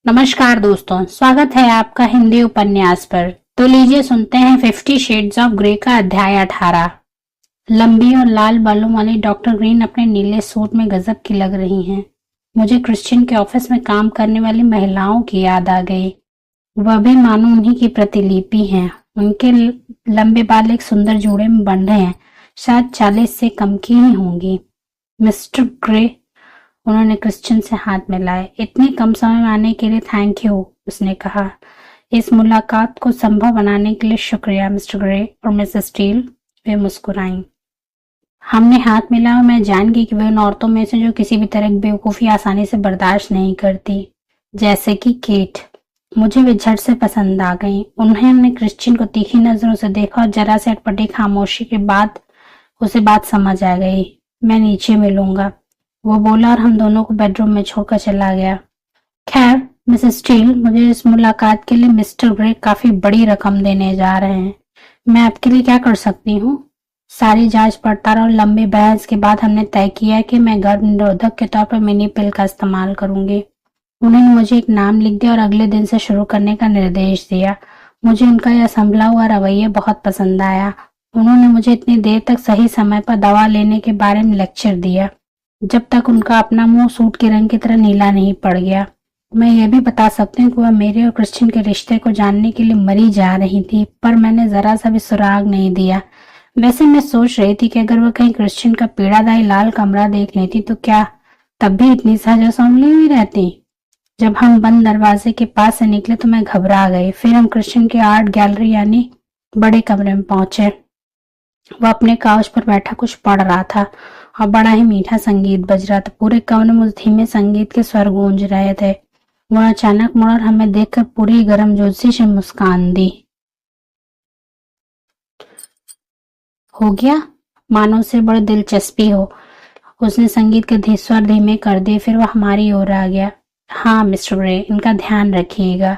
नमस्कार दोस्तों, स्वागत है आपका हिंदी उपन्यास पर। तो लीजिए सुनते हैं 50 शेड्स ऑफ ग्रे का अध्याय 18। लंबी और लाल बालों वाली डॉक्टर ग्रीन अपने नीले सूट में गजब की लग रही हैं। मुझे क्रिश्चियन के ऑफिस में काम करने वाली महिलाओं की याद आ गई। वह भी मानो उन्हीं की प्रतिलिपि हैं। उनके लंबे बाल एक सुंदर जोड़े में बंधे हैं, शायद 40 से कम की ही होंगी। मिस्टर ग्रे, उन्होंने क्रिश्चियन से हाथ मिलाए। इतने कम समय में आने के लिए थैंक यू, उसने कहा। इस मुलाकात को संभव बनाने के लिए शुक्रिया मिस्टर ग्रे और मिसेस स्टील। वे मुस्कुराईं। हमने हाथ मिलाया और मैं जान गई कि वे उन औरतों में से जो किसी भी तरह की बेवकूफ़ी आसानी से बर्दाश्त नहीं करती, जैसे कि केट। मुझे वे झट से पसंद आ गईं। उन्होंने क्रिश्चियन को तीखी नजरों से देखा और जरा से अटपटी खामोशी के बाद उसे बात समझ आ गई। मैं नीचे मिलूंगा, वो बोला और हम दोनों को बेडरूम में छोड़कर चला गया। खैर मिसेस स्टील, मुझे इस मुलाकात के लिए मिस्टर ग्रे काफी बड़ी रकम देने जा रहे हैं। मैं आपके लिए क्या कर सकती हूँ? सारी जांच पड़ताल और लंबी बहस के बाद हमने तय किया कि मैं गर्भ निरोधक के तौर पर मिनी पिल का इस्तेमाल करूंगी। उन्होंने मुझे एक नाम लिख दिया और अगले दिन से शुरू करने का निर्देश दिया। मुझे उनका यह संभला हुआ रवैया बहुत पसंद आया। उन्होंने मुझे इतनी देर तक सही समय पर दवा लेने के बारे में लेक्चर दिया, जब तक उनका अपना मुंह सूट के रंग की तरह नीला नहीं पड़ गया। मैं यह भी बता सकती हूँ कि वह मेरे और क्रिश्चियन के रिश्ते को जानने के लिए मरी जा रही थी, पर मैंने जरा सा भी सुराग नहीं दिया। वैसे मैं सोच रही थी कि अगर वह कहीं क्रिश्चियन का पीड़ादायी लाल कमरा देख लेती तो क्या तब भी इतनी सहज संभली हुई रहती। जब हम बंद दरवाजे के पास से निकले तो मैं घबरा गई। फिर हम क्रिश्चियन की आर्ट गैलरी यानी बड़े कमरे में पहुंचे। वह अपने काउच पर बैठा कुछ पढ़ रहा था और बड़ा ही मीठा संगीत बज रहा था। पूरे कमरे में उस धीमे संगीत के स्वर गूंज रहे थे। वह अचानक मुड़ा और हमें देखकर पूरी गर्मजोशी से मुस्कान दी। हो गया, मानो उसे बड़ी दिलचस्पी हो। उसने संगीत के स्वर धीमे कर दिए। फिर वह हमारी ओर आ गया। हाँ मिस्टर ग्रे, इनका ध्यान रखिएगा।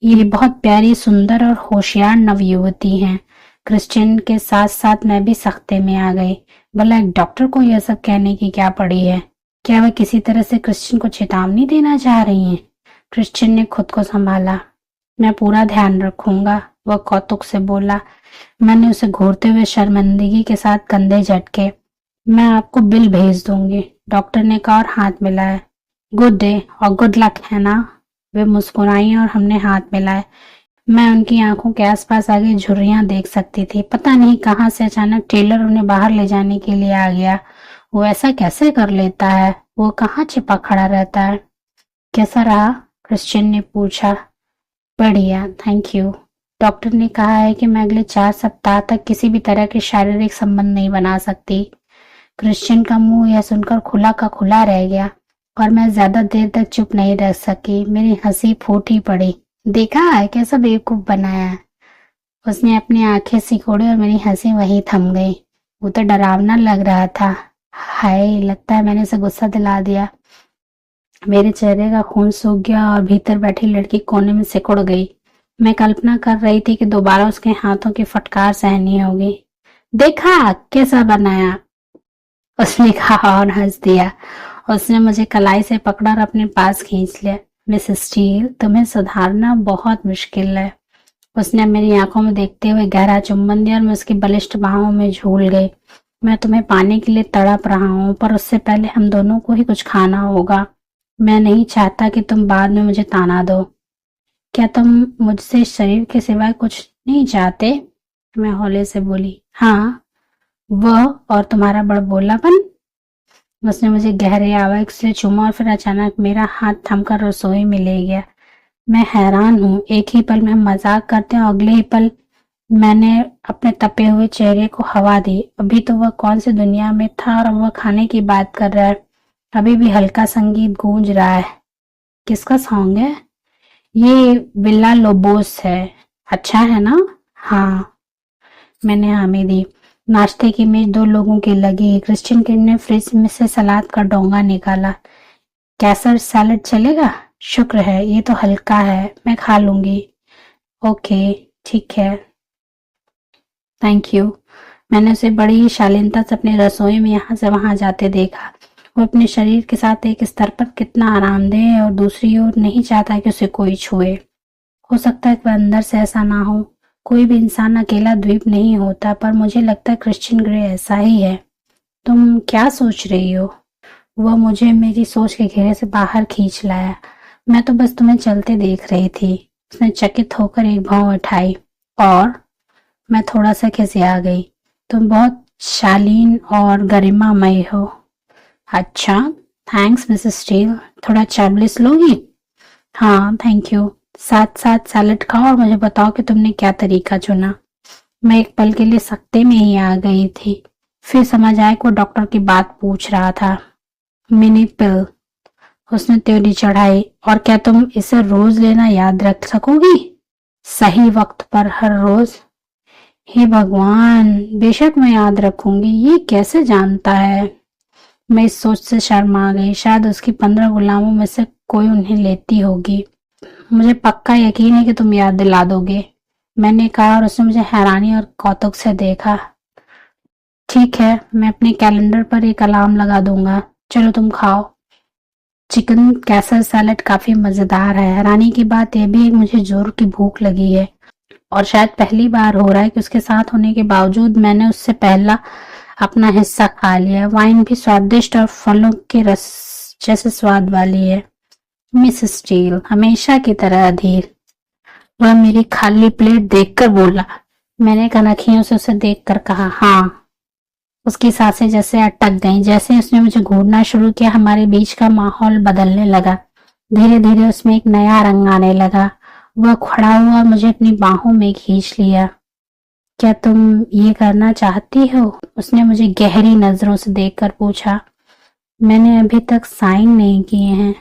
ये बहुत प्यारी, सुंदर और होशियार नवयुवती हैं। क्रिश्चियन के साथ साथ मैं भी सख्ते में आ गई। भला एक डॉक्टर को यह सब कहने की क्या पड़ी है? क्या वह किसी तरह से क्रिश्चियन को चेतावनी देना चाह रही हैं? क्रिश्चियन ने खुद को संभाला। मैं पूरा ध्यान रखूंगा, वह कौतुक से बोला। मैंने उसे घूरते हुए शर्मिंदगी के साथ कंधे झटके। मैं आपको बिल भेज दूंगी, डॉक्टर ने कहा और हाथ मिलाया। गुड डे और गुड लक, है ना? वे मुस्कुराई और हमने हाथ मिलाए। मैं उनकी आंखों के आसपास आगे झुर्रियां देख सकती थी। पता नहीं कहां से अचानक टेलर उन्हें बाहर ले जाने के लिए आ गया। वो ऐसा कैसे कर लेता है? वो कहाँ छिपा खड़ा रहता है? कैसा रहा? क्रिश्चियन ने पूछा। बढ़िया, थैंक यू। डॉक्टर ने कहा है कि मैं अगले 4 सप्ताह तक किसी भी तरह के शारीरिक संबंध नहीं बना सकती। क्रिश्चियन का मुंह यह सुनकर खुला का खुला रह गया और मैं ज्यादा देर तक चुप नहीं रह सकी। मेरी हंसी फूट ही पड़ी। देखा है कैसा बेवकूफ बनाया है? उसने अपनी आंखें सिकोड़ी और मेरी हंसी वहीं थम गई। वो तो डरावना लग रहा था। हाय, लगता है मैंने उसे गुस्सा दिला दिया। मेरे चेहरे का खून सूख गया और भीतर बैठी लड़की कोने में सिकुड़ गई। मैं कल्पना कर रही थी कि दोबारा उसके हाथों की फटकार सहनी होगी। देखा कैसा बनाया, उसने कहा और हंस दिया। उसने मुझे कलाई से पकड़ा और अपने पास खींच लिया। मिसेस स्टील, तुम्हें सुधारना बहुत मुश्किल है। उसने मेरी आंखों में देखते हुए गहरा चुंबन दिया और मैं उसकी बलिष्ठ बाहों में झूल गई। मैं तुम्हें पाने के लिए तड़प रहा हूँ, पर उससे पहले हम दोनों को ही कुछ खाना होगा। मैं नहीं चाहता कि तुम बाद में मुझे ताना दो। क्या तुम मुझसे शरीर के सिवाय कुछ नहीं चाहते? मैं हौले से बोली। हाँ, वह और तुम्हारा बड़बोलापन। उसने मुझे गहरे आवेग से चूमा और फिर अचानक मेरा हाथ थमकर रसोई में ले गया। मैं हैरान हूँ, एक ही पल में हम मजाक करते हैं और अगले ही पल मैंने अपने तपे हुए चेहरे को हवा दी। अभी तो वह कौन सी दुनिया में था और वह खाने की बात कर रहा है। अभी भी हल्का संगीत गूंज रहा है। किसका सॉन्ग है? ये विल्ला लोबोस है। अच्छा है ना? हाँ, मैंने हामी दी। नाश्ते की मेज 2 लोगों की लगी। क्रिश्चियन ने फ्रिज में से सलाद का डोंगा निकाला। कैसर सैलेड चलेगा? शुक्र है, ये तो हल्का है, मैं खा लूंगी। ओके, ठीक है, थैंक यू। मैंने उसे बड़ी ही शालीनता से अपनी रसोई में यहाँ से वहां जाते देखा। वो अपने शरीर के साथ एक स्तर पर कितना आरामदेह है और दूसरी ओर नहीं चाहता कि उसे कोई छुए। हो सकता है कि वह अंदर से ऐसा ना हो। कोई भी इंसान अकेला द्वीप नहीं होता, पर मुझे लगता है क्रिश्चियन ग्रे ऐसा ही है। तुम क्या सोच रही हो? वह मुझे मेरी सोच के घेरे से बाहर खींच लाया। मैं तो बस तुम्हें चलते देख रही थी। उसने चकित होकर एक भौं उठाई और मैं थोड़ा सा खिसिया गई। तुम बहुत शालीन और गरिमामय हो। अच्छा, थैंक्स मिसेस स्टील। थोड़ा चावलिस लोगी? हाँ थैंक यू। साथ साथ सैलेड खाओ और मुझे बताओ कि तुमने क्या तरीका चुना। मैं एक पल के लिए सकते में ही आ गई थी। फिर समझ आया कि वो डॉक्टर की बात पूछ रहा था। मिनी पिल, उसने त्योरी चढ़ाई। और क्या तुम इसे रोज लेना याद रख सकोगी? सही वक्त पर हर रोज? हे भगवान, बेशक मैं याद रखूंगी। ये कैसे जानता है? मैं इस सोच से शर्मा गई। शायद उसकी 15 गुलामों में से कोई उन्हें लेती होगी। मुझे पक्का यकीन है कि तुम याद दिला दोगे, मैंने कहा और उसने मुझे हैरानी और कौतुक से देखा। ठीक है, मैं अपने कैलेंडर पर एक अलार्म लगा दूंगा। चलो तुम खाओ। चिकन कैसर सैलेड काफी मजेदार है। हैरानी की बात यह भी है कि मुझे जोर की भूख लगी है और शायद पहली बार हो रहा है कि उसके साथ होने के बावजूद मैंने उससे पहला अपना हिस्सा खा लिया। वाइन भी स्वादिष्ट और फलों के रस जैसे स्वाद वाली है। मिस स्टील हमेशा की तरह अधीर। वह मेरी खाली प्लेट देखकर बोला। मैंने कनखियों से उसे देखकर कहा, हाँ। उसकी सांसें जैसे अटक गईं। जैसे उसने मुझे घूरना शुरू किया, हमारे बीच का माहौल बदलने लगा। धीरे धीरे उसमें एक नया रंग आने लगा। वह खड़ा हुआ और मुझे अपनी बाहों में खींच लिया। क्या तुम ये करना चाहती हो? उसने मुझे गहरी नजरों से देखकर पूछा। मैंने अभी तक साइन नहीं किए हैं,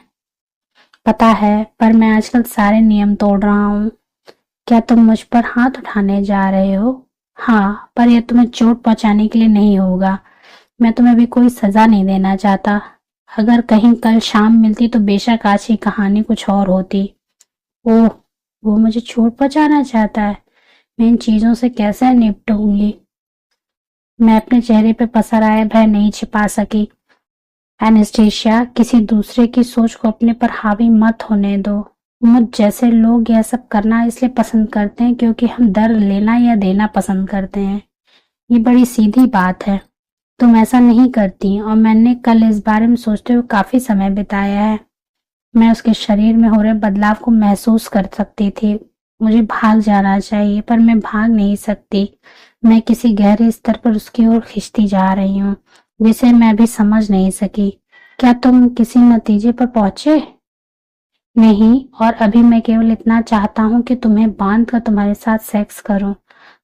पता है, पर मैं आजकल सारे नियम तोड़ रहा हूँ। क्या तुम मुझ पर हाथ उठाने जा रहे हो? हाँ, पर यह तुम्हें चोट पहुंचाने के लिए नहीं होगा। मैं तुम्हें अभी कोई सजा नहीं देना चाहता। अगर कहीं कल शाम मिलती तो बेशक आज की कहानी कुछ और होती। ओह, वो मुझे चोट पहुंचाना चाहता है। मैं इन चीजों से कैसे निपटूंगी? मैं अपने चेहरे पे पसर आया भय नहीं छिपा सकी। एनेस्टेशिया, किसी दूसरे की सोच को अपने पर हावी मत होने दो। मुझ जैसे लोग यह सब करना इसलिए पसंद करते हैं क्योंकि हम दर्द लेना या देना पसंद करते हैं। ये बड़ी सीधी बात है। तुम ऐसा नहीं करती और मैंने कल इस बारे में सोचते हुए काफी समय बिताया है। मैं उसके शरीर में हो रहे बदलाव को महसूस कर सकती थी। मुझे भाग जाना चाहिए, पर मैं भाग नहीं सकती। मैं किसी गहरे स्तर पर उसकी ओर खिंचती जा रही हूँ जिसे मैं अभी समझ नहीं सकी। क्या तुम किसी नतीजे पर पहुंचे? नहीं, और अभी मैं केवल इतना चाहता हूँ कि तुम्हें बांध कर तुम्हारे साथ सेक्स करूं।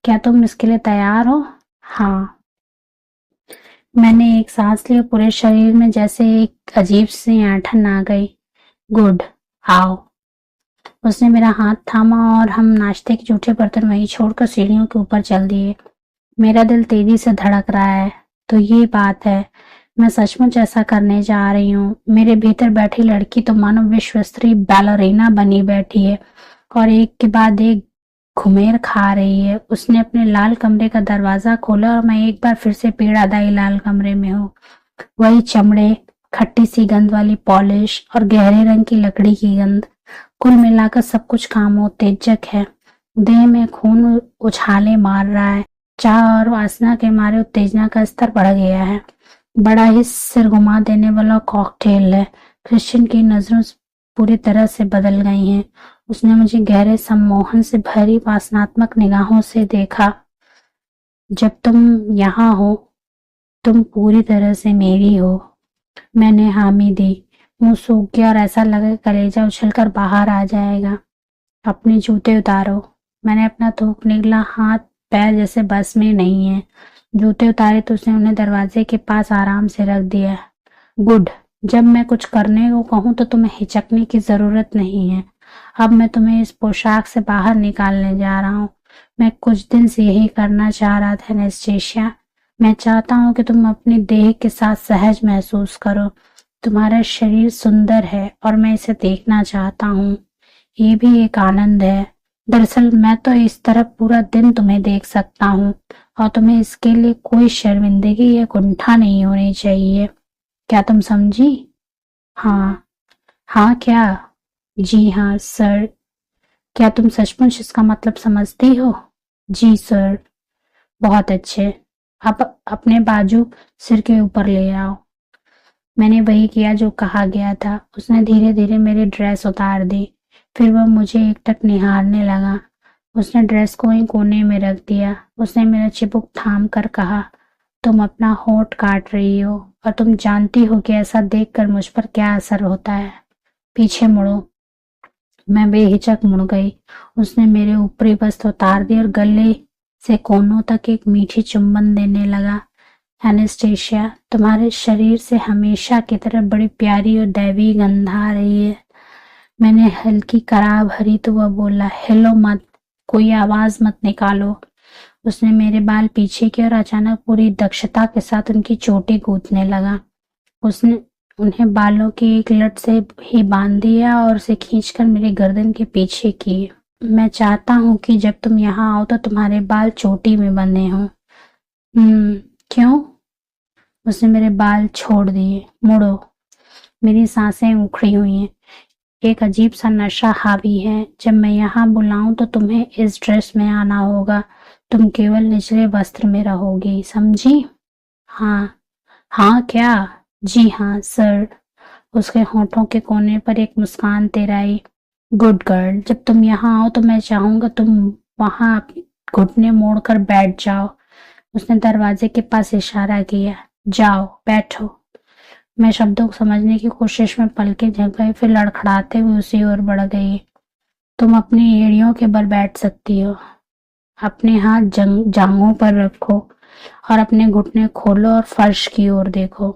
क्या तुम इसके लिए तैयार हो? हाँ। मैंने एक सांस लिया। पूरे शरीर में जैसे एक अजीब सी ऐंठन आ गई। गुड, आओ। उसने मेरा हाथ थामा और हम नाश्ते के जूठे बर्तन वहीं छोड़कर सीढ़ियों के ऊपर चल दिए। मेरा दिल तेजी से धड़क रहा है। तो ये बात है, मैं सचमुच ऐसा करने जा रही हूँ। मेरे भीतर बैठी लड़की तो मानो विश्व स्तरीय बैलरीना बनी बैठी है और एक के बाद एक घुमेर खा रही है। उसने अपने लाल कमरे का दरवाजा खोला और मैं एक बार फिर से पीड़ादायी लाल कमरे में हूँ। वही चमड़े, खट्टी सी गंध वाली पॉलिश और गहरे रंग की लकड़ी की गंध। कुल मिलाकर सब कुछ कामोत्तेजक है। देह में खून उछाले मार रहा है। चाह और वासना के मारे उत्तेजना का स्तर बढ़ गया है। बड़ा ही सिर घुमा देने वाला कॉकटेल है। क्रिश्चियन की नजरों पूरी तरह से बदल गई हैं। उसने मुझे गहरे सम्मोहन से भरी वासनात्मक निगाहों से देखा। जब तुम यहाँ हो, तुम पूरी तरह से मेरी हो। मैंने हामी दी। मुंह सूख गया और ऐसा लगा कलेजा उछलकर बाहर आ जाएगा। अपने जूते उतारो। मैंने अपना थूक निकला। हाथ पैर जैसे बस में नहीं है। जूते उतारे तो उसने उन्हें दरवाजे के पास आराम से रख दिया। गुड, जब मैं कुछ करने को कहूँ तो तुम्हें हिचकने की जरूरत नहीं है। अब मैं तुम्हें इस पोशाक से बाहर निकालने जा रहा हूँ। मैं कुछ दिन से यही करना चाह रहा था एनेस्टेशिया। मैं चाहता हूँ कि तुम अपनी देह के साथ सहज महसूस करो। तुम्हारा शरीर सुंदर है और मैं इसे देखना चाहता हूँ। ये भी एक आनंद है। दरअसल मैं तो इस तरह पूरा दिन तुम्हें देख सकता हूँ और तुम्हें इसके लिए कोई शर्मिंदगी या कुंठा नहीं होनी चाहिए। क्या तुम समझी? हाँ। हाँ क्या? जी हाँ सर। क्या तुम सचमुच इसका मतलब समझती हो? जी सर। बहुत अच्छे। अब अपने बाजू सिर के ऊपर ले आओ। मैंने वही किया जो कहा गया था। उसने धीरे धीरे मेरी ड्रेस उतार दी। फिर वह मुझे एकटक निहारने लगा। उसने ड्रेस को वहीं कोने में रख दिया। उसने मेरा चिबुक थाम कर कहा, तुम अपना होंठ काट रही हो और तुम जानती हो कि ऐसा देखकर मुझ पर क्या असर होता है। पीछे मुड़ो। मैं बेहिचक मुड़ गई। उसने मेरे ऊपरी वस्त्र उतार दिए और गले से कोनों तक एक मीठी चुंबन देने लगा। एनेस्टेशिया, तुम्हारे शरीर से हमेशा की तरह बड़ी प्यारी और दैवीय गंध आ रही है। मैंने हल्की कराह भरी तो वह बोला, हिलो मत, कोई आवाज मत निकालो। उसने मेरे बाल पीछे किए और अचानक पूरी दक्षता के साथ उनकी चोटी गूंथने लगा। उसने उन्हें बालों की एक लट से ही बांध दिया और उसे खींचकर मेरे गर्दन के पीछे किए। मैं चाहता हूँ कि जब तुम यहाँ आओ तो तुम्हारे बाल चोटी में बंधे हों। क्यों? उसने मेरे बाल छोड़ दिए। मुड़ो। मेरी सांसें उखड़ी हुई हैं। एक अजीब सा नशा हावी है। जब मैं यहाँ बुलाऊं तो तुम्हें इस ड्रेस में आना होगा। तुम केवल निचले वस्त्र में रहोगी, समझी? हाँ। हाँ क्या? जी हाँ सर। उसके होठों के कोने पर एक मुस्कान तेराई। गुड गर्ल, जब तुम यहाँ आओ तो मैं चाहूंगा तुम वहां घुटने मोड़कर बैठ जाओ। उसने दरवाजे के पास इशारा किया। जाओ बैठो। मैं शब्दों को समझने की कोशिश में पलकें झपकाई, फिर लड़खड़ाते हुए उसी ओर बढ़ गई। तुम अपनी एड़ियों के बल बैठ सकती हो। अपने हाथ जांघों पर रखो और अपने घुटने खोलो और फर्श की ओर देखो।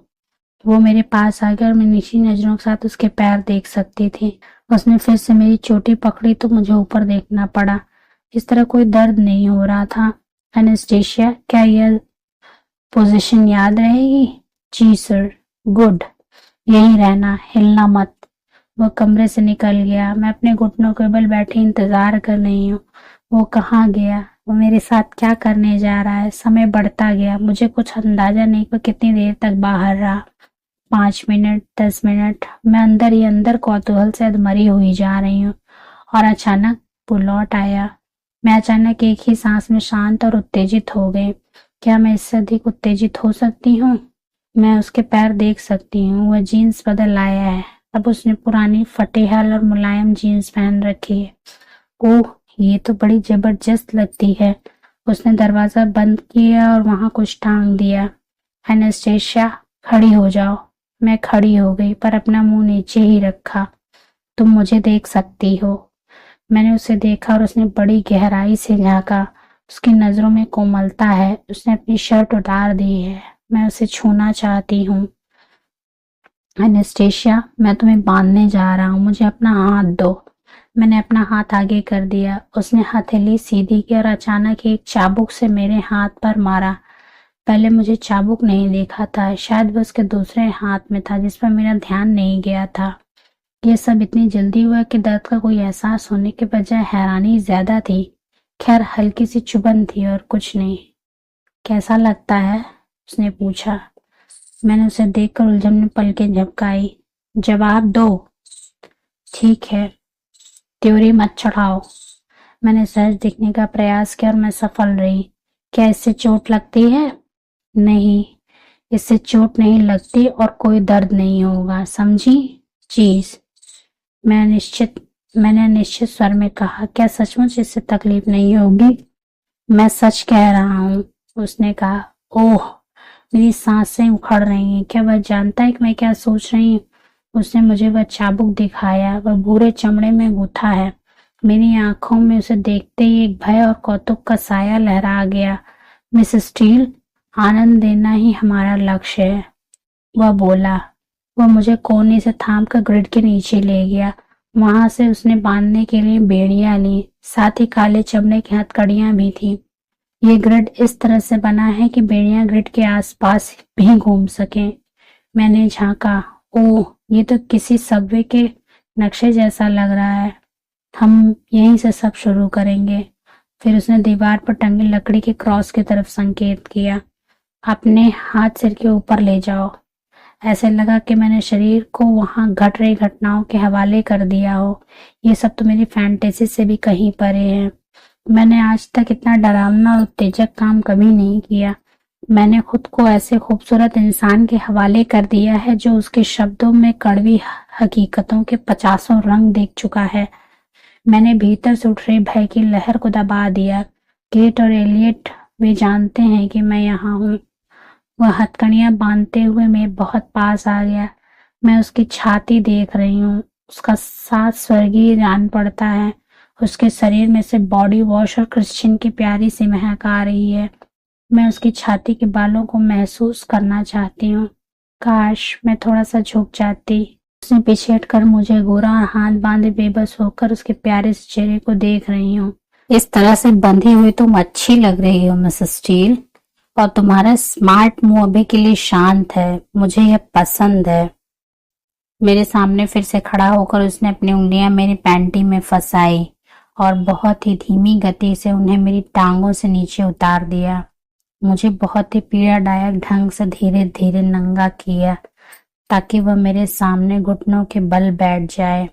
वो मेरे पास आकर मैं नीची नजरों के साथ उसके पैर देख सकती थी। उसने फिर से मेरी चोटी पकड़ी तो मुझे ऊपर देखना पड़ा। इस तरह कोई दर्द नहीं हो रहा था। एनेस्टेशिया, क्या यह पोजीशन याद रहेगी? जी सर। गुड। यहीं रहना, हिलना मत। वो कमरे से निकल गया। मैं अपने घुटनों के बल बैठी इंतजार कर रही हूँ। वो कहाँ गया? वो मेरे साथ क्या करने जा रहा है? समय बढ़ता गया। मुझे कुछ अंदाजा नहीं कि कितनी देर तक बाहर रहा। 5 मिनट, 10 मिनट। मैं अंदर ही अंदर कौतूहल से अधमरी हुई जा रही हूँ और अचानक वो लौट आया। मैं अचानक एक ही सांस में शांत और उत्तेजित हो गई। क्या मैं इससे अधिक उत्तेजित हो सकती हूँ? मैं उसके पैर देख सकती हूँ। वह जीन्स बदल आया है। अब उसने पुरानी फटेहल और मुलायम जीन्स पहन रखी है। ओह, ये तो बड़ी जबरदस्त लगती है। उसने दरवाजा बंद किया और वहां कुछ टांग दिया। एनेस्टेशिया, खड़ी हो जाओ। मैं खड़ी हो गई पर अपना मुंह नीचे ही रखा। तुम मुझे देख सकती हो। मैंने उसे देखा और उसने बड़ी गहराई से झांका। उसकी नजरों में कोमलता है। उसने अपनी शर्ट उतार दी है। मैं उसे छूना चाहती हूँ। एनेस्टेशिया, मैं तुम्हें बांधने जा रहा हूँ। मुझे अपना हाथ दो। मैंने अपना हाथ आगे कर दिया। उसने हथेली सीधी की और अचानक एक चाबुक से मेरे हाथ पर मारा। पहले मुझे चाबुक नहीं देखा था। शायद वह उसके दूसरे हाथ में था जिस पर मेरा ध्यान नहीं गया था। यह सब इतनी जल्दी हुआ कि दर्द का कोई एहसास होने के बजाय हैरानी ज्यादा थी। खैर, हल्की सी चुभन थी और कुछ नहीं। कैसा लगता है? उसने पूछा। मैंने उसे देखकर उलझन में पलकें झपकाई। जवाब दो। ठीक है, त्योरी मत चढ़ाओ। मैंने सहज दिखने का प्रयास किया और मैं सफल रही। क्या इससे चोट लगती है? नहीं, इससे चोट नहीं लगती और कोई दर्द नहीं होगा, समझी? चीज। मैंने निश्चित स्वर में कहा, क्या सचमुच इससे तकलीफ नहीं होगी? मैं सच कह रहा हूँ, उसने कहा। ओह, मेरी सांसें उखड़ रही हैं। क्या वह जानता है कि मैं क्या सोच रही हूँ? उसने मुझे वह चाबुक दिखाया। वह भूरे चमड़े में गुथा है। मेरी आंखों में उसे देखते ही एक भय और कौतुक का साया लहरा गया। मिस स्टील, आनंद देना ही हमारा लक्ष्य है, वह बोला। वह मुझे कोने से थाम कर ग्रिड के नीचे ले गया। वहां से उसने बांधने के लिए बेड़ियां ली। साथ ही काले चमड़े की हथकड़ियां भी थी। ये ग्रिड इस तरह से बना है कि बेड़ियां ग्रिड के आसपास भी घूम सकें। मैंने झांका। ओह, ये तो किसी सबवे के नक्शे जैसा लग रहा है। हम यहीं से सब शुरू करेंगे। फिर उसने दीवार पर टंगे लकड़ी के क्रॉस की तरफ संकेत किया। अपने हाथ सिर के ऊपर ले जाओ। ऐसे लगा कि मैंने शरीर को वहां घट रही घटनाओं के हवाले कर दिया हो। ये सब तो मेरी फैंटेसी से भी कहीं परे है। मैंने आज तक इतना डरावना और उत्तेजक काम कभी नहीं किया। मैंने खुद को ऐसे खूबसूरत इंसान के हवाले कर दिया है जो उसके शब्दों में कड़वी हकीकतों के 50 रंग देख चुका है। मैंने भीतर से उठ रही भय की लहर को दबा दिया। केट और एलियट वे जानते हैं कि मैं यहाँ हूँ। वह हथकड़ियां बांधते हुए मेरे बहुत पास आ गया। मैं उसकी छाती देख रही हूँ। उसका सांस स्वर्गीय जान पड़ता है। उसके शरीर में से बॉडी वॉश और क्रिश्चियन की प्यारी सी महक आ रही है। मैं उसकी छाती के बालों को महसूस करना चाहती हूँ। काश मैं थोड़ा सा झुक जाती। उसने पीछे हटकर मुझे घूरा और हाथ बांधे बेबस होकर उसके प्यारे से चेहरे को देख रही हूँ। इस तरह से बंधी हुई तुम अच्छी लग रही हो मिसेस स्टील, और तुम्हारा स्मार्ट मुंह अभी के लिए शांत है। मुझे यह पसंद है। मेरे सामने फिर से खड़ा होकर उसने अपनी उंगलियां मेरी पैंटी में फंसाई और बहुत ही धीमी गति से उन्हें मेरी टांगों से नीचे उतार दिया। मुझे बहुत ही पीड़ादायक ढंग से धीरे धीरे नंगा किया ताकि वह मेरे सामने घुटनों के बल बैठ जाए।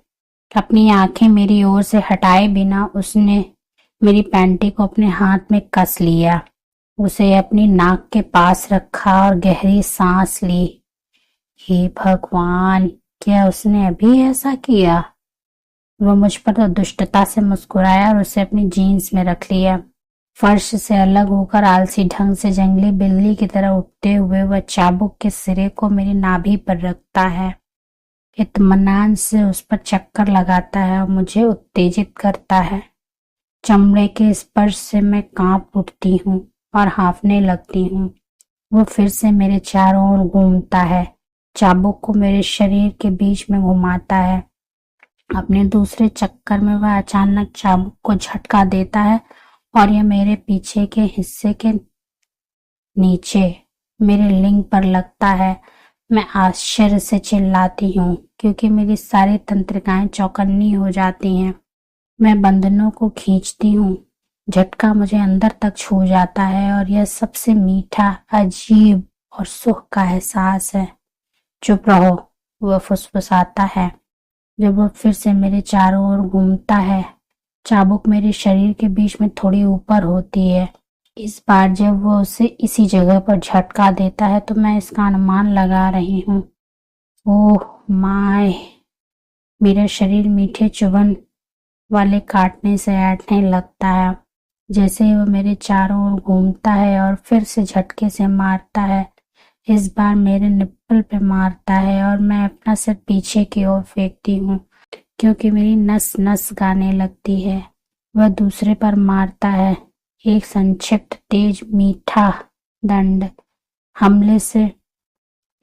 अपनी आंखें मेरी ओर से हटाए बिना उसने मेरी पैंटी को अपने हाथ में कस लिया। उसे अपनी नाक के पास रखा और गहरी सांस ली। हे भगवान, क्या उसने अभी ऐसा किया? वह मुझ पर तो दुष्टता से मुस्कुराया और उसे अपनी जीन्स में रख लिया। फर्श से अलग होकर आलसी ढंग से जंगली बिल्ली की तरह उठते हुए वह चाबुक के सिरे को मेरी नाभि पर रखता है। इत्मीनान से उस पर चक्कर लगाता है और मुझे उत्तेजित करता है। चमड़े के स्पर्श से मैं कांप उठती हूँ और हांफने लगती हूँ। वो फिर से मेरे चारों ओर घूमता है, चाबुक को मेरे शरीर के बीच में घुमाता है। अपने दूसरे चक्कर में वह अचानक चाबुक को झटका देता है और यह मेरे पीछे के हिस्से के नीचे मेरे लिंग पर लगता है। मैं आश्चर्य से चिल्लाती हूँ क्योंकि मेरी सारी तंत्रिकाएं चौकन्नी हो जाती हैं। मैं बंधनों को खींचती हूँ। झटका मुझे अंदर तक छू जाता है और यह सबसे मीठा, अजीब और सुख का एहसास है। चुप रहो, वह फुसफुसाता है जब वह फिर से मेरे चारों ओर घूमता है। चाबुक मेरे शरीर के बीच में थोड़ी ऊपर होती है। इस बार जब वह उसे इसी जगह पर झटका देता है तो मैं इसका अनुमान लगा रही हूँ। Oh my! मेरा शरीर मीठे चुभन वाले काटने से ऐंठने लगता है। जैसे ही वह मेरे चारों ओर घूमता है और फिर से झटके से मारता है। इस बार मेरे निप्पल पे मारता है और मैं अपना सिर पीछे की ओर फेंकती हूँ क्योंकि मेरी नस नस गाने लगती है। वह दूसरे पर मारता है। एक संक्षिप्त, तेज, मीठा दंड हमले से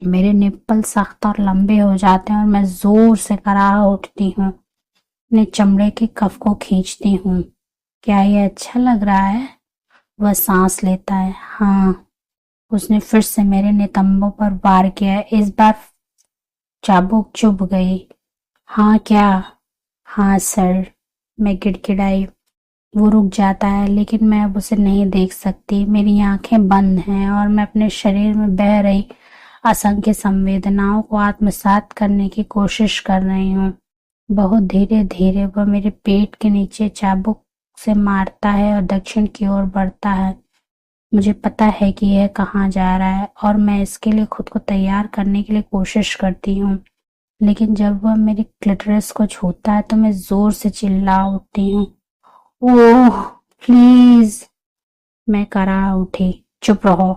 मेरे निप्पल सख्त और लंबे हो जाते हैं और मैं जोर से कराह उठती हूँ। अपने चमड़े के कफ को खींचती हूँ। क्या यह अच्छा लग रहा है? वह सांस लेता है। हाँ। उसने फिर से मेरे नितंबों पर वार किया। इस बार चाबुक चुभ गई। हाँ क्या? हाँ सर, मैं गिड़गिड़ाई। वो रुक जाता है लेकिन मैं अब उसे नहीं देख सकती। मेरी आंखें बंद हैं और मैं अपने शरीर में बह रही असंख्य संवेदनाओं को आत्मसात करने की कोशिश कर रही हूँ। बहुत धीरे धीरे वह मेरे पेट के नीचे चाबुक से मारता है और दक्षिण की ओर बढ़ता है। मुझे पता है कि यह कहाँ जा रहा है और मैं इसके लिए खुद को तैयार करने के लिए कोशिश करती हूँ, लेकिन जब वह मेरी क्लिटोरिस को छूता है तो मैं जोर से चिल्ला उठती हूँ। Oh please! मैं करा उठी। चुप रहो,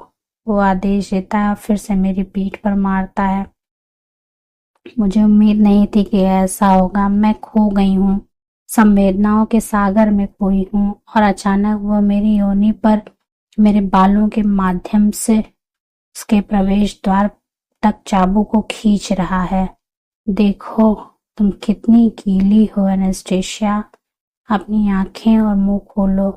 वो आदेश देता है और फिर से मेरी पीठ पर मारता है। मुझे उम्मीद नहीं थी कि ऐसा होगा। मैं खो गई हूँ, संवेदनाओं के सागर में खोई हूँ और अचानक वह मेरी योनि पर मेरे बालों के माध्यम से उसके प्रवेश द्वार तक चाबुक को खींच रहा है। देखो तुम कितनी गीली हो एनेस्टेशिया। अपनी आंखें और मुंह खोलो।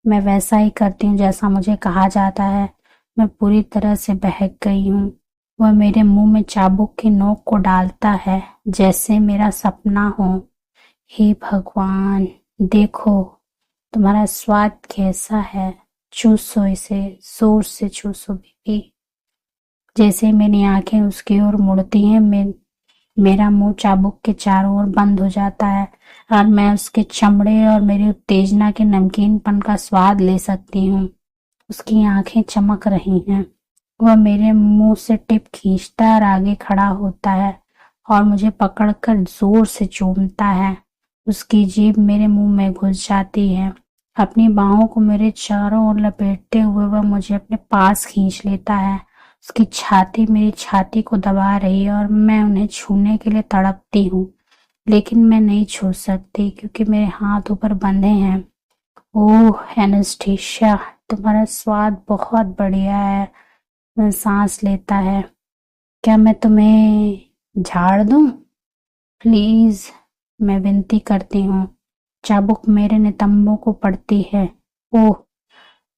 मैं वैसा ही करती हूँ जैसा मुझे कहा जाता है। मैं पूरी तरह से बहक गई हूँ। वह मेरे मुंह में चाबुक की नोक को डालता है जैसे मेरा सपना हो। हे भगवान, देखो तुम्हारा स्वाद कैसा है। चूसो इसे, जोर से चूसो बेबी। जैसे ही मेरी आंखें उसकी ओर मुड़ती हैं, मेरा मुंह चाबुक के चारों ओर बंद हो जाता है और मैं उसके चमड़े और मेरी उत्तेजना के नमकीनपन का स्वाद ले सकती हूँ। उसकी आंखें चमक रही हैं। वह मेरे मुंह से टिप खींचता और आगे खड़ा होता है और मुझे पकड़कर जोर से चूमता है। उसकी जीभ मेरे मुंह में घुस जाती है। अपनी बाहों को मेरे चारों ओर लपेटते हुए वह मुझे अपने पास खींच लेता है। उसकी छाती मेरी छाती को दबा रही है और मैं उन्हें छूने के लिए तड़पती हूँ, लेकिन मैं नहीं छू सकती क्योंकि मेरे हाथ ऊपर बंधे हैं। ओह एनेस्थीसिया, तुम्हारा स्वाद बहुत बढ़िया है। वह सांस लेता है। क्या मैं तुम्हें झाड़ दूं? प्लीज, मैं विनती करती हूँ। चाबुक मेरे नितंबों को पड़ती है। ओह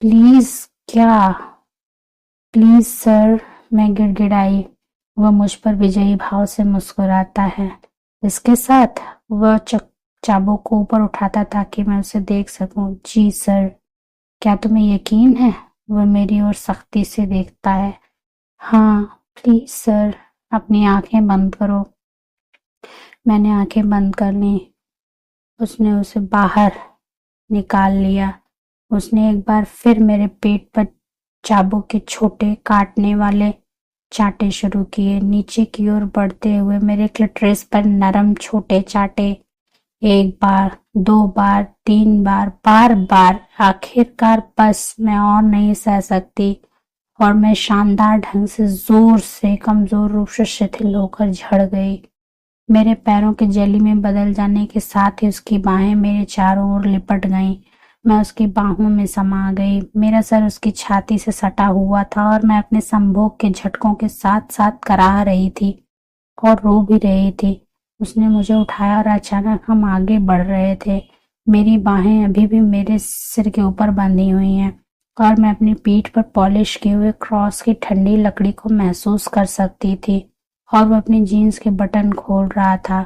प्लीज, क्या? प्लीज सर, मैं गिड़गिड़ाई। वह मुझ पर विजयी भाव से मुस्कुराता है। इसके साथ वह चाबुक को ऊपर उठाता ताकि मैं उसे देख सकूं। जी सर। क्या तुम्हें यकीन है? वह मेरी ओर सख्ती से देखता है। हाँ प्लीज सर, अपनी आंखें बंद करो। मैंने आंखें बंद कर ली। उसने उसे बाहर निकाल लिया। उसने एक बार फिर मेरे पेट पर चाबुक के छोटे काटने वाले चांटे शुरू किए, नीचे की ओर बढ़ते हुए मेरे क्लिटरिस पर नरम छोटे चांटे। एक बार, दो बार, तीन बार, बार बार। आखिरकार बस मैं और नहीं सह सकती और मैं शानदार ढंग से जोर से कमजोर रूप से शिथिल होकर झड़ गई। मेरे पैरों के जली में बदल जाने के साथ ही उसकी बाहें मेरे चारों ओर लिपट गईं। मैं उसकी बाहों में समा गई। मेरा सर उसकी छाती से सटा हुआ था और मैं अपने संभोग के झटकों के साथ साथ कराह रही थी और रो भी रही थी। उसने मुझे उठाया और अचानक हम आगे बढ़ रहे थे। मेरी बाहें अभी भी मेरे सिर के ऊपर बंधी हुई हैं और मैं अपनी पीठ पर पॉलिश किए हुए क्रॉस की ठंडी लकड़ी को महसूस कर सकती थी और वह अपनी जीन्स के बटन खोल रहा था।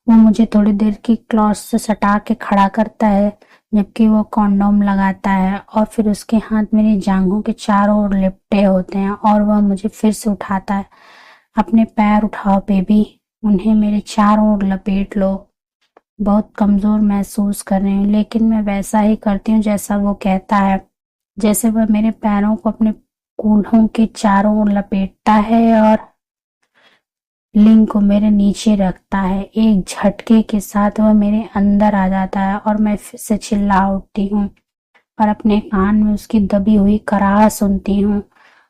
वो मुझे थोड़ी देर की क्लॉथ से सटा के खड़ा करता है जबकि वो कॉन्डोम लगाता है और फिर उसके हाथ मेरी जांघों के चारों ओर लिपटे होते हैं और वह मुझे फिर से उठाता है। अपने पैर उठाओ बेबी, उन्हें मेरे चारों ओर लपेट लो। बहुत कमजोर महसूस कर रही हूँ, लेकिन मैं वैसा ही करती हूँ जैसा वो कहता है। जैसे वह मेरे पैरों को अपने कूल्हों के चारों ओर लपेटता है और लिंग को मेरे नीचे रखता है। एक झटके के साथ वह मेरे अंदर आ जाता है और मैं फिर से चिल्ला उठती हूँ और अपने कान में उसकी दबी हुई कराह सुनती हूँ।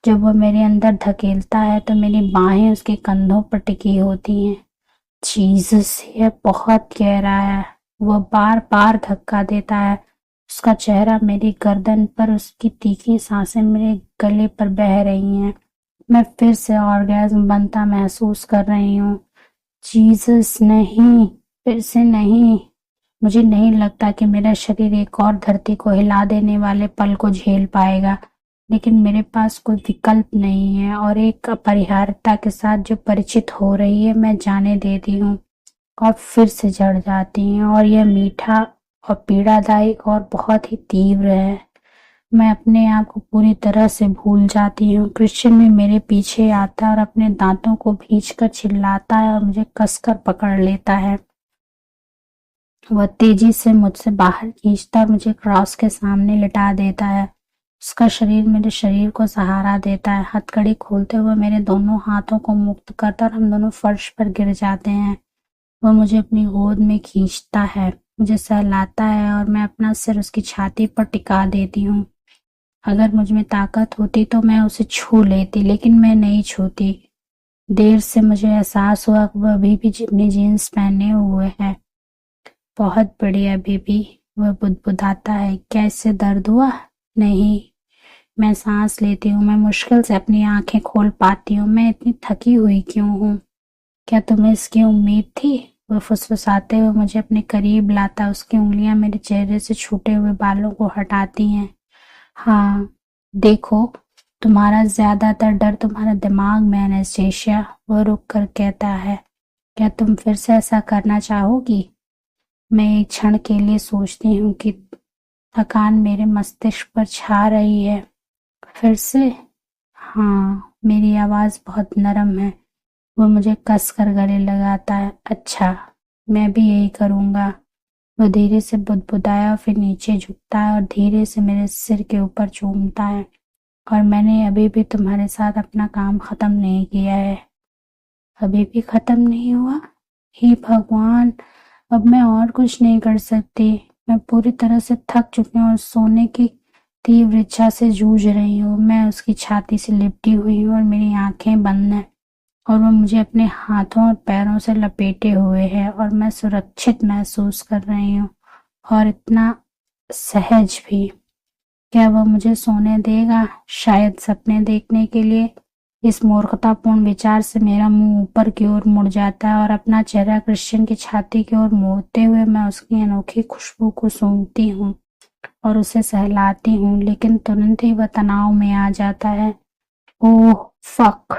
जब वह मेरे अंदर धकेलता है तो मेरी बाहें उसके कंधों पर टिकी होती हैं। जीसस, यह बहुत गहरा है। वह बार बार धक्का देता है। उसका चेहरा मेरी गर्दन पर, उसकी तीखी सांसें मेरे गले पर बह रही हैं। मैं फिर से ऑर्गेज्म बनता महसूस कर रही हूँ। जीसस नहीं, फिर से नहीं। मुझे नहीं लगता कि मेरा शरीर एक और धरती को हिला देने वाले पल को झेल पाएगा, लेकिन मेरे पास कोई विकल्प नहीं है और एक अपरिहार्यता के साथ जो परिचित हो रही है मैं जाने देती हूँ और फिर से जड़ जाती हूँ और यह मीठा और पीड़ादायक और बहुत ही तीव्र है। मैं अपने आप को पूरी तरह से भूल जाती हूँ। क्रिश्चियन भी मेरे पीछे आता है और अपने दांतों को भींचकर चिल्लाता है और मुझे कसकर पकड़ लेता है। वह तेजी से मुझसे बाहर खींचता और मुझे क्रॉस के सामने लिटा देता है। उसका शरीर मेरे शरीर को सहारा देता है। हथकड़ी खोलते हुए मेरे दोनों हाथों को मुक्त करता और हम दोनों फर्श पर गिर जाते हैं। वह मुझे अपनी गोद में खींचता है, मुझे सहलाता है और मैं अपना सिर उसकी छाती पर टिका देती हूँ। अगर मुझ में ताकत होती तो मैं उसे छू लेती, लेकिन मैं नहीं छूती। देर से मुझे एहसास हुआ कि वह अभी भी अपनी जीन्स पहने हुए है। बहुत बढ़िया बेबी, वह बुदबुदाता है। क्या इससे दर्द हुआ? नहीं। मैं सांस लेती हूँ। मैं मुश्किल से अपनी आंखें खोल पाती हूँ। मैं इतनी थकी हुई क्यों हूँ? क्या तुम्हें इसकी उम्मीद थी? वह फुसफुसाते हुए मुझे अपने करीब लाता। उसकी उंगलियां मेरे चेहरे से छूटे हुए बालों को हटाती हैं। हाँ, देखो, तुम्हारा ज्यादातर डर तुम्हारा दिमाग में है एनेस्थेसिया, वह रुक कर कहता है। क्या तुम फिर से ऐसा करना चाहोगी? मैं एक क्षण के लिए सोचती हूँ कि थकान मेरे मस्तिष्क पर छा रही है। फिर से? हाँ, मेरी आवाज़ बहुत नरम है। वो मुझे कस कर गले लगाता है। अच्छा, मैं भी यही करूँगा। वो धीरे से बुदबुदाया, फिर नीचे झुकता है और धीरे से मेरे सिर के ऊपर चूमता है। और मैंने अभी भी तुम्हारे साथ अपना काम ख़त्म नहीं किया है। अभी भी ख़त्म नहीं हुआ? हे भगवान, अब मैं और कुछ नहीं कर सकती। मैं पूरी तरह से थक चुकी हूँ और सोने की तीव्र इच्छा से जूझ रही हूँ। मैं उसकी छाती से लिपटी हुई हूँ और मेरी आंखें बंद हैं और वो मुझे अपने हाथों और पैरों से लपेटे हुए है और मैं सुरक्षित महसूस कर रही हूँ और इतना सहज भी। क्या वह मुझे सोने देगा? शायद सपने देखने के लिए। इस मूर्खतापूर्ण विचार से मेरा मुंह ऊपर की ओर मुड़ जाता है और अपना चेहरा क्रिश्चियन की छाती की ओर मोड़ते हुए मैं उसकी अनोखी खुशबू को सूंघती हूँ और उसे सहलाती हूँ, लेकिन तुरंत ही वह तनाव में आ जाता है। Oh fuck!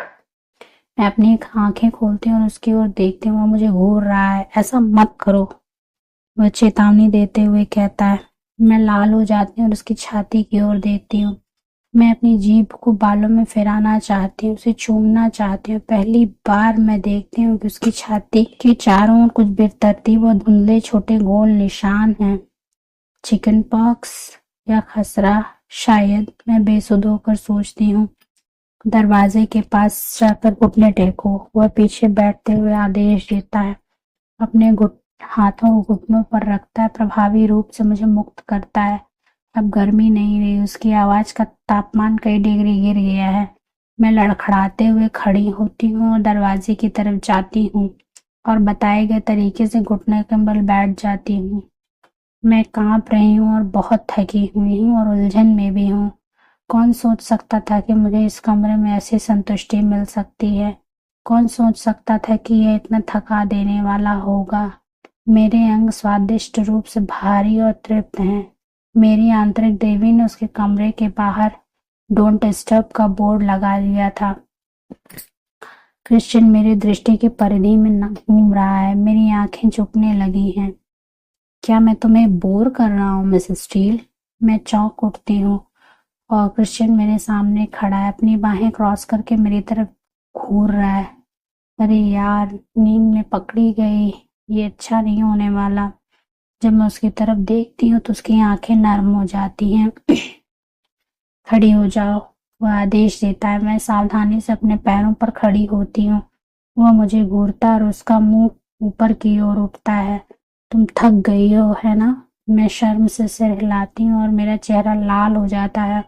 मैं अपनी आंखें खोलती हूँ और उसकी ओर देखती हूँ। वो मुझे घूर रहा है। ऐसा मत करो, वह चेतावनी देते हुए कहता है। मैं लाल हो जाती हूँ और उसकी छाती की ओर देखती हूँ। मैं अपनी जीभ को बालों में फिराना चाहती हूँ, उसे चूमना चाहती हूँ। पहली बार मैं देखती हूँ कि उसकी छाती के चारों ओर कुछ बेतरतीब और धुंधले छोटे गोल निशान हैं। चिकन पॉक्स या खसरा, शायद, मैं बेसुध होकर सोचती हूँ। दरवाजे के पास जाकर घुटने टेको, वह पीछे बैठते हुए आदेश देता है। अपने हाथों को घुटनों पर रखता है, प्रभावी रूप से मुझे मुक्त करता है। अब गर्मी नहीं रही, उसकी आवाज का तापमान कई डिग्री गिर गया है। मैं लड़खड़ाते हुए खड़ी होती हूँ और दरवाजे की तरफ जाती हूँ और बताए गए तरीके से घुटने के बल बैठ जाती हूँ। मैं कांप रही हूँ और बहुत थकी हुई हूँ और उलझन में भी हूँ। कौन सोच सकता था कि मुझे इस कमरे में ऐसी संतुष्टि मिल सकती है? कौन सोच सकता था कि यह इतना थका देने वाला होगा? मेरे अंग स्वादिष्ट रूप से भारी और तृप्त हैं। मेरी आंतरिक देवी ने उसके कमरे के बाहर डोंट डिस्टर्ब का बोर्ड लगा दिया था। क्रिश्चियन मेरी दृष्टि की परिधि में घूम रहा है। मेरी आंखें झुकने लगी हैं। क्या मैं तुम्हें बोर कर रहा हूँ मिसेस स्टील? मैं चौंक उठती हूँ और क्रिश्चियन मेरे सामने खड़ा है, अपनी बाहें क्रॉस करके मेरी तरफ घूर रहा है। अरे यार, नींद में पकड़ी गई, ये अच्छा नहीं होने वाला। जब मैं उसकी तरफ देखती हूँ तो उसकी आंखें नर्म हो जाती हैं। खड़ी हो जाओ, वह आदेश देता है। मैं सावधानी से अपने पैरों पर खड़ी होती हूँ। वह मुझे घूरता और उसका मुंह ऊपर की ओर उठता है। तुम थक गई हो, है ना? मैं शर्म से सिर हिलाती हूँ और मेरा चेहरा लाल हो जाता है।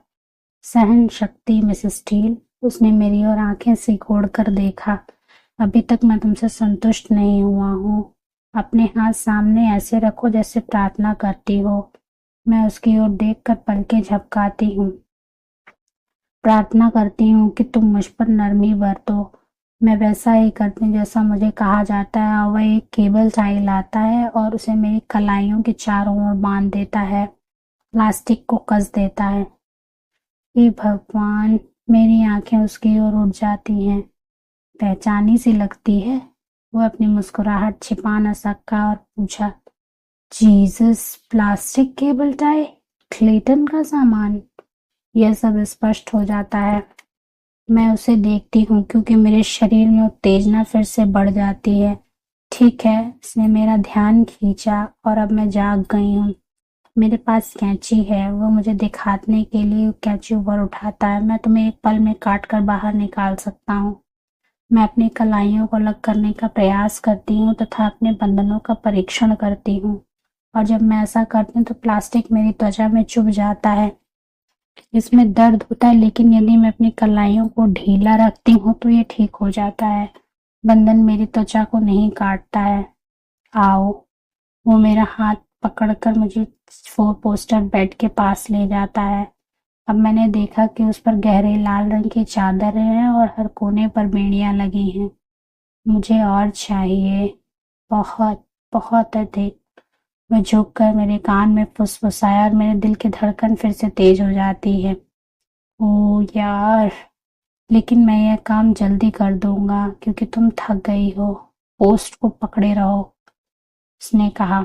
सहन शक्ति मिसेस स्टील, उसने मेरी ओर आंखें सिकोड़ कर देखा। अभी तक मैं तुमसे संतुष्ट नहीं हुआ हूँ। अपने हाथ सामने ऐसे रखो जैसे प्रार्थना करती हो। मैं उसकी ओर देखकर पलकें झपकाती हूँ। प्रार्थना करती हूँ कि तुम मुझ पर नरमी बरतो। मैं वैसा ही करती हूँ जैसा मुझे कहा जाता है। और वह एक केबल टाई लाता है और उसे मेरी कलाइयों के चारों ओर बांध देता है, प्लास्टिक को कस देता है। हे भगवान, मेरी आंखें उसकी ओर उठ जाती हैं। पहचानी सी लगती है। वो अपनी मुस्कुराहट छिपा न सका और पूछा, Jesus, plastic cable tie, Clayton का सामान। यह सब स्पष्ट हो जाता है। मैं उसे देखती हूँ क्योंकि मेरे शरीर में उत्तेजना फिर से बढ़ जाती है। ठीक है, इसने मेरा ध्यान खींचा और अब मैं जाग गई हूँ। मेरे पास कैंची है। वो मुझे दिखाने के लिए कैंची ऊपर उठाता है। मैं तुम्हें एक पल में काट कर बाहर निकाल सकता हूँ। मैं अपनी कलाइयों को अलग करने का प्रयास करती हूँ तथा अपने बंधनों का परीक्षण करती हूँ। और जब मैं ऐसा करती हूँ तो प्लास्टिक मेरी त्वचा में चुभ जाता है। इसमें दर्द होता है, लेकिन यदि मैं अपनी कलाइयों को ढीला रखती हूँ तो ये ठीक हो जाता है। बंधन मेरी त्वचा को नहीं काटता है। आओ। वो मेरा हाथ पकड़कर मुझे फोर पोस्टर बेड के पास ले जाता है। अब मैंने देखा कि उस पर गहरे लाल रंग की चादरें हैं और हर कोने पर बेड़ियां लगी हैं। मुझे और चाहिए, बहुत बहुत अधिक। वह झुककर मेरे कान में फुसफुसाया और मेरे दिल की धड़कन फिर से तेज हो जाती है। ओ यार, लेकिन मैं यह काम जल्दी कर दूंगा क्योंकि तुम थक गई हो। पोस्ट को पकड़े रहो, उसने कहा।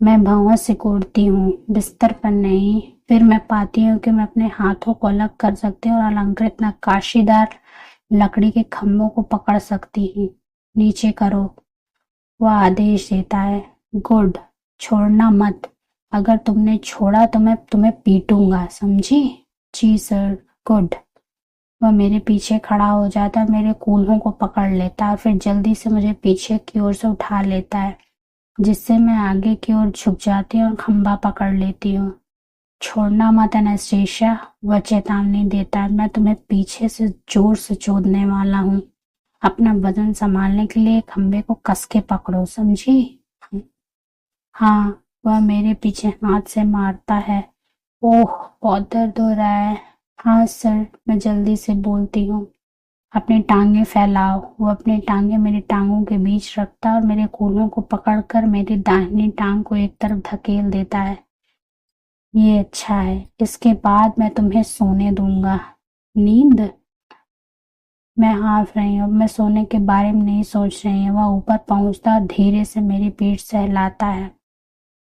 मैं भौंहों सिकोड़ती हूँ, बिस्तर पर नहीं, फिर मैं पाती हूँ कि मैं अपने हाथों को अलग कर सकती हूँ और अलंकृत नक्काशीदार लकड़ी के खम्भों को पकड़ सकती हूँ। नीचे करो। वह आदेश देता है। गुड। छोड़ना मत। अगर तुमने छोड़ा तो मैं तुम्हें पीटूंगा, समझी? जी सर। गुड। वह मेरे पीछे खड़ा हो जाता है, मेरे कूल्हों को पकड़ लेता है और फिर जल्दी से मुझे पीछे की ओर से उठा लेता है, जिससे मैं आगे की ओर झुक जाती हूँ और खंभा पकड़ लेती हूँ। छोड़ना मत एनास्टेशिया, वह चेतावनी देता है। मैं तुम्हें पीछे से जोर से चोदने वाला हूँ। अपना वजन संभालने के लिए खंभे को कस के पकड़ो, समझी? हाँ। वह मेरे पीछे हाथ से मारता है। ओह, बहुत दर्द हो रहा है। हाँ सर, मैं जल्दी से बोलती हूँ। अपनी टांगें फैलाओ। वो अपनी टांगें मेरी टांगों के बीच रखता है और मेरे कूल्हों को पकड़कर मेरी दाहिनी टांग को एक तरफ धकेल देता है। ये अच्छा है, इसके बाद मैं तुम्हें सोने दूंगा। नींद? मैं हाँफ रही हूँ। मैं सोने के बारे में नहीं सोच रही हूँ। वह ऊपर पहुंचता और धीरे से मेरी पीठ सहलाता है।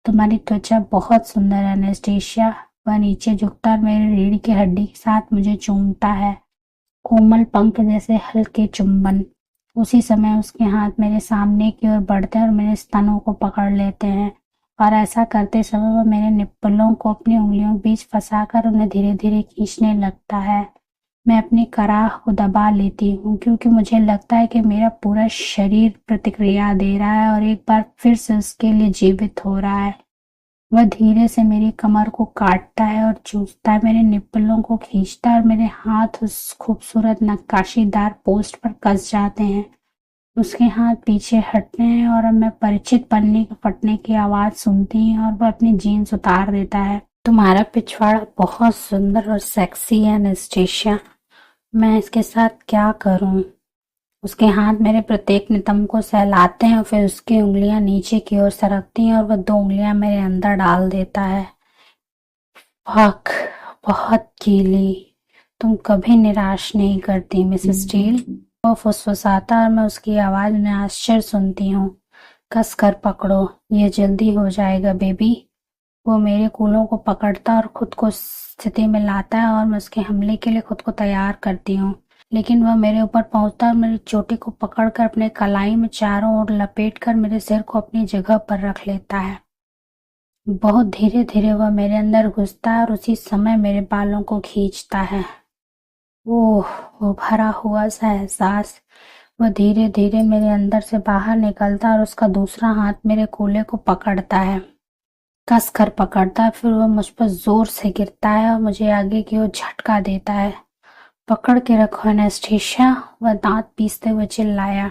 तुम्हारी त्वचा बहुत सुंदर है एनेस्टेशिया। वह नीचे झुकता और मेरी रीढ़ की हड्डी के साथ मुझे चूमता है। कोमल पंख जैसे हल्के चुंबन। उसी समय उसके हाथ मेरे सामने की ओर बढ़ते हैं और मेरे स्तनों को पकड़ लेते हैं, और ऐसा करते समय वह मेरे निप्पलों को अपनी उंगलियों के बीच फंसाकर उन्हें धीरे धीरे खींचने लगता है। मैं अपनी कराह को दबा लेती हूँ क्योंकि मुझे लगता है कि मेरा पूरा शरीर प्रतिक्रिया दे रहा है और एक बार फिर से उसके लिए जीवित हो रहा है। वह धीरे से मेरी कमर को काटता है और चूसता है, मेरे निप्पलों को खींचता है और मेरे हाथ उस खूबसूरत नक्काशीदार पोस्ट पर कस जाते हैं। उसके हाथ पीछे हटते हैं और अब मैं परिचित पन्नी के फटने की आवाज सुनती हूँ और वह अपनी जीन्स उतार देता है। तुम्हारा पिछवाड़ा बहुत सुंदर और सेक्सी है एनेस्टेशिया। मैं इसके साथ क्या करूं? उसके हाथ मेरे प्रत्येक नितंब को सहलाते हैं और फिर उसकी उंगलियां नीचे की ओर सरकती हैं और वह 2 उंगलियां मेरे अंदर डाल देता है। फक, बहुत गीली। तुम कभी निराश नहीं करती मिसेस स्टील। वो फुसफुसाता और मैं उसकी आवाज में आश्चर्य सुनती हूँ। कस कर पकड़ो, ये जल्दी हो जाएगा बेबी। वो मेरे कूलों को पकड़ता और खुद को स्थिति में लाता है और मैं उसके हमले के लिए खुद को तैयार करती हूँ, लेकिन वह मेरे ऊपर पहुंचता और मेरी चोटी को पकड़कर अपने कलाई में चारों ओर लपेटकर मेरे सिर को अपनी जगह पर रख लेता है। बहुत धीरे धीरे वह मेरे अंदर घुसता है और उसी समय मेरे बालों को खींचता है। ओह, वो भरा हुआ सा एहसास। वह धीरे धीरे मेरे अंदर से बाहर निकलता और उसका दूसरा हाथ मेरे कूल्हे को पकड़ता है, कस कर पकड़ता है। फिर वह मुझ पर जोर से गिरता है और मुझे आगे की ओर झटका देता है। पकड़ के रखो एनेस्टेशिया, वह दांत पीसते हुए चिल्लाया।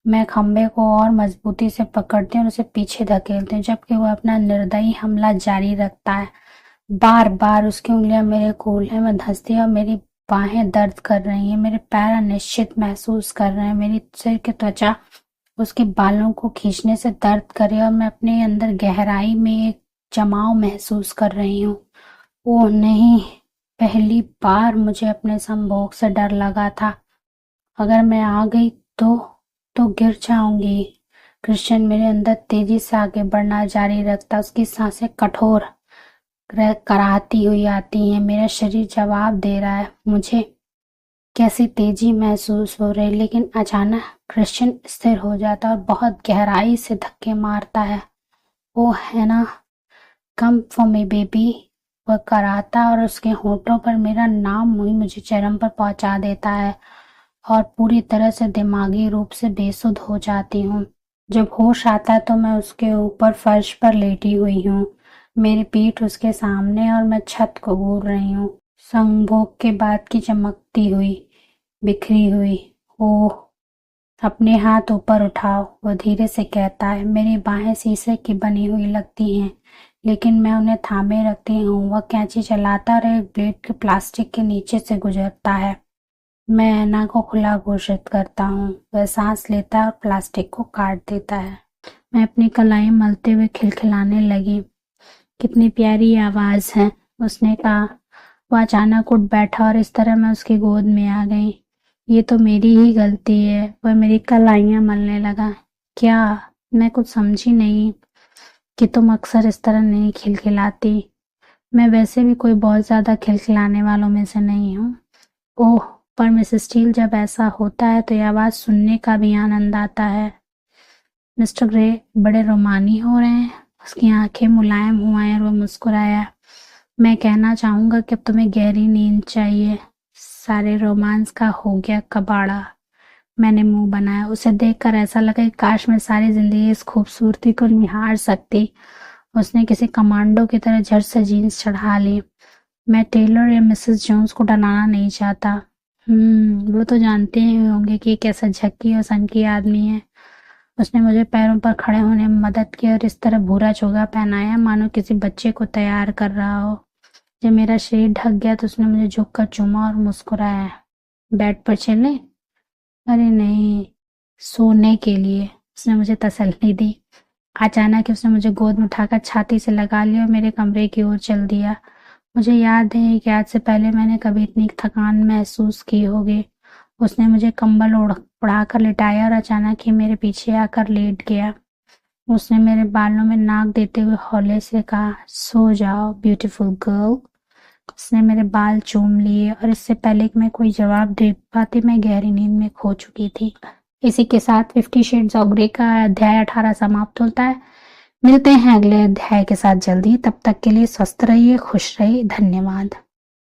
मैं खंबे को और मजबूती से पकड़ती हूँ और उसे पीछे धकेलती हूँ, जबकि वह अपना निर्दयी हमला जारी रखता है। बार बार उसकी उंगलियां मेरे कूल्हे में धंसती हैं और मेरी बाहें दर्द कर रही हैं। मेरे पैर अनिश्चित महसूस कर रहे हैं। मेरी सिर की त्वचा उसके बालों को खींचने से दर्द कर रही है और मैं अपने अंदर गहराई में एक जमाव महसूस कर रही हूँ। ओह नहीं, पहली बार मुझे अपने संभोग से डर लगा था। अगर मैं आ गई तो गिर जाऊंगी। क्रिश्चियन मेरे अंदर तेजी से आगे बढ़ना जारी रखता। उसकी सांसें कठोर कराहती हुई आती हैं। मेरा शरीर जवाब दे रहा है। मुझे कैसी तेजी महसूस हो रही, लेकिन अचानक क्रिश्चियन स्थिर हो जाता और बहुत गहराई से धक्के मारता है। ओ हैना, कम फॉर मी बेबी, वह कराहता और उसके होठों पर मेरा नाम मुझे चरम पर पहुंचा देता है और पूरी तरह से दिमागी रूप से बेसुध हो जाती हूँ। जब होश आता है तो मैं उसके ऊपर फर्श पर लेटी हुई हूँ, मेरी पीठ उसके सामने और मैं छत को घूर रही हूँ, संभोग के बाद की चमकती हुई, बिखरी हुई। ओह, अपने हाथ ऊपर उठाओ, वो धीरे से कहता है। मेरी बाहें शीशे की बनी हुई लगती हैं, लेकिन मैं उन्हें थामे रखती हूँ। वह कैंची चलाता और एक ब्लेड के प्लास्टिक के नीचे से गुजरता है। मैं ऐना को खुला घोषित करता हूँ। वह सांस लेता है और प्लास्टिक को काट देता है। मैं अपनी कलाई मलते हुए खिलखिलाने लगी। कितनी प्यारी आवाज है, उसने कहा। वह अचानक उठ बैठा और इस तरह मैं उसकी गोद में आ गई। ये तो मेरी ही गलती है, वह मेरी कलाइयां मलने लगा। क्या? मैं कुछ समझी नहीं कि तुम अक्सर इस तरह नहीं खिलखिलाती। मैं वैसे भी कोई बहुत ज़्यादा खिलखिलाने वालों में से नहीं हूँ। ओह, पर मिसेस स्टील जब ऐसा होता है तो ये आवाज़ सुनने का भी आनंद आता है। मिस्टर ग्रे बड़े रोमानी हो रहे हैं। उसकी आंखें मुलायम हुआ और वो मुस्कुराया। मैं कहना चाहूँगा कि अब तुम्हें गहरी नींद चाहिए। सारे रोमांस का हो गया कबाड़ा। मैंने मुंह बनाया। उसे देखकर ऐसा लगा कि काश मैं सारी जिंदगी इस खूबसूरती को निहार सकती। उसने किसी कमांडो की तरह झट से जीन्स चढ़ा ली। मैं टेलर या मिसेस जोन्स को डराना नहीं चाहता। वो तो जानते ही होंगे कि कैसा झक्की और सनकी आदमी है। उसने मुझे पैरों पर खड़े होने में मदद की और इस तरह भूरा चोगा पहनाया मानो किसी बच्चे को तैयार कर रहा हो। जब मेरा शरीर ढक गया तो उसने मुझे झुककर चूमा और मुस्कुराया। बेड पर चले? अरे नहीं, सोने के लिए, उसने मुझे तसल्ली दी। अचानक उसने मुझे गोद में उठाकर छाती से लगा लिया और मेरे कमरे की ओर चल दिया। मुझे याद है कि आज से पहले मैंने कभी इतनी थकान महसूस की होगी। उसने मुझे कंबल उड़ाकर लिटाया और अचानक ही मेरे पीछे आकर लेट गया। उसने मेरे बालों में नाक देते हुए हौले से कहा, सो जाओ ब्यूटीफुल गर्ल। उसने मेरे बाल चूम लिए और इससे पहले कि मैं कोई जवाब दे पाती मैं गहरी नींद में खो चुकी थी। इसी के साथ 50 शेड्स ऑफ ग्रे का अध्याय 18 समाप्त होता है। मिलते हैं अगले अध्याय के साथ जल्दी। तब तक के लिए स्वस्थ रहिए, खुश रहिए। धन्यवाद।